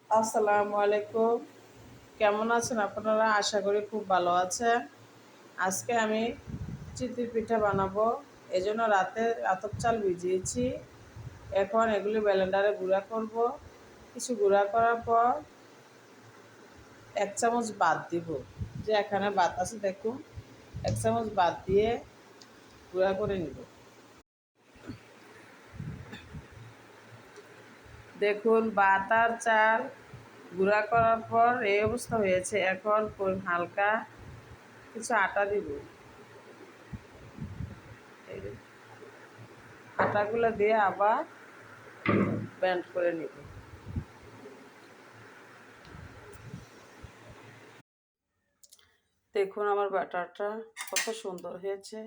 আসসালামু আলাইকুম। কেমন আছেন আপনারা? আশা করি খুব ভালো আছেন। আজকে আমি চিতই পিঠা বানাবো। এজন্য রাতে আতপ চাল ভিজিয়েছি। এখন এগুলি ব্লেন্ডারে গুঁড়া করব। কিছু গুঁড়া করার পর 1 চামচ বাদ দিব। যে এখানে বাদ আছে দেখুন, 1 চামচ বাদ দিয়ে গুঁড়া করে নিব। দেখুন ভাত আর চাল গুঁড়া করার পর এই অবস্থা হয়েছে। এখন হালকা কিছু আটা দিব। আটাগুলো দিয়ে আবার ব্যান্ড করে নিব। দেখুন আমার ব্যাটারটা কত সুন্দর হয়েছে।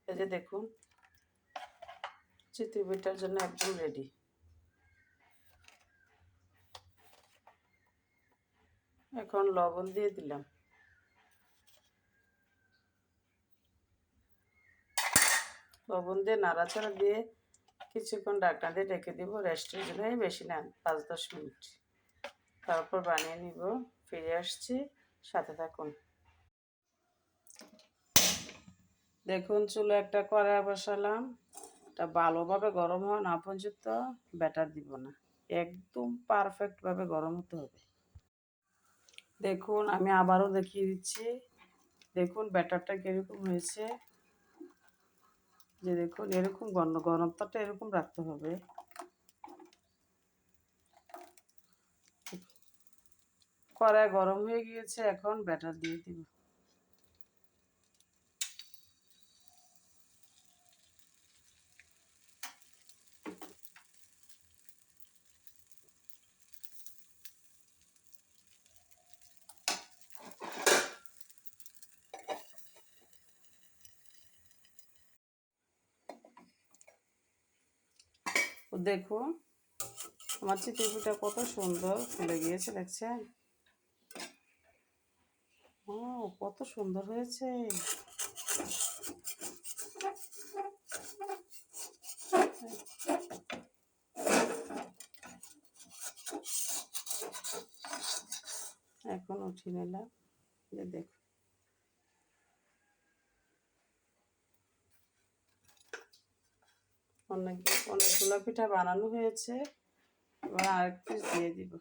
এই যে দেখুন, চিতই পিঠার জন্য একদম রেডি। এখন লবণ দিয়ে দিলাম। লবণ দিয়ে নাড়াচাড়া দিয়ে কিছুক্ষণ ঢাকনা দিয়ে ঢেকে দিব রেস্টের জন্য। বেশি না, 5-10 মিনিট। তারপর বানিয়ে নিব। ফিরে আসছি, সাথে থাকুন। দেখুন চুলে একটা কড়াই বসালাম। এটা ভালোভাবে গরম হওয়া না পর্যন্ত ব্যাটার দিব না। একদম পারফেক্টভাবে গরম হতে হবে। দেখুন আমি আবারও দেখিয়ে দিচ্ছি। দেখুন ব্যাটারটা কীরকম হয়েছে। যে দেখুন এরকম গরমটা এরকম রাখতে হবে। কড়াই গরম হয়ে গিয়েছে, এখন ব্যাটার দিয়ে দিব। দেখুন আমার চিতই পিঠা কত সুন্দর ফুলে গিয়েছে, দেখছেন? ও কত সুন্দর হয়েছে। এখন উঠিয়ে নিলাম। যে দেখুন অনেকগুলো পিঠা বানানো হয়েছে। এবার আরেক পিস দিয়ে দিব।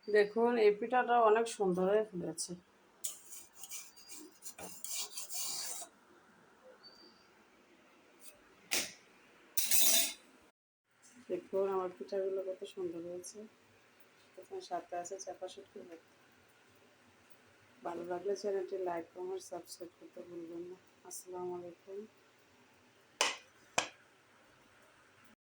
দেখুন এই পিঠাটা অনেক সুন্দর হয়ে ফুলেছে। দেখুন আমার পিঠাগুলো কত সুন্দর হয়েছে। এখানে সাথে আছে চাপা শুটকি ভর্তা। ভালো লাগলে চ্যানেলটি লাইক, কমেন্ট, সাবস্ক্রাইব করতে ভুলবেন না। আসসালামু আলাইকুম।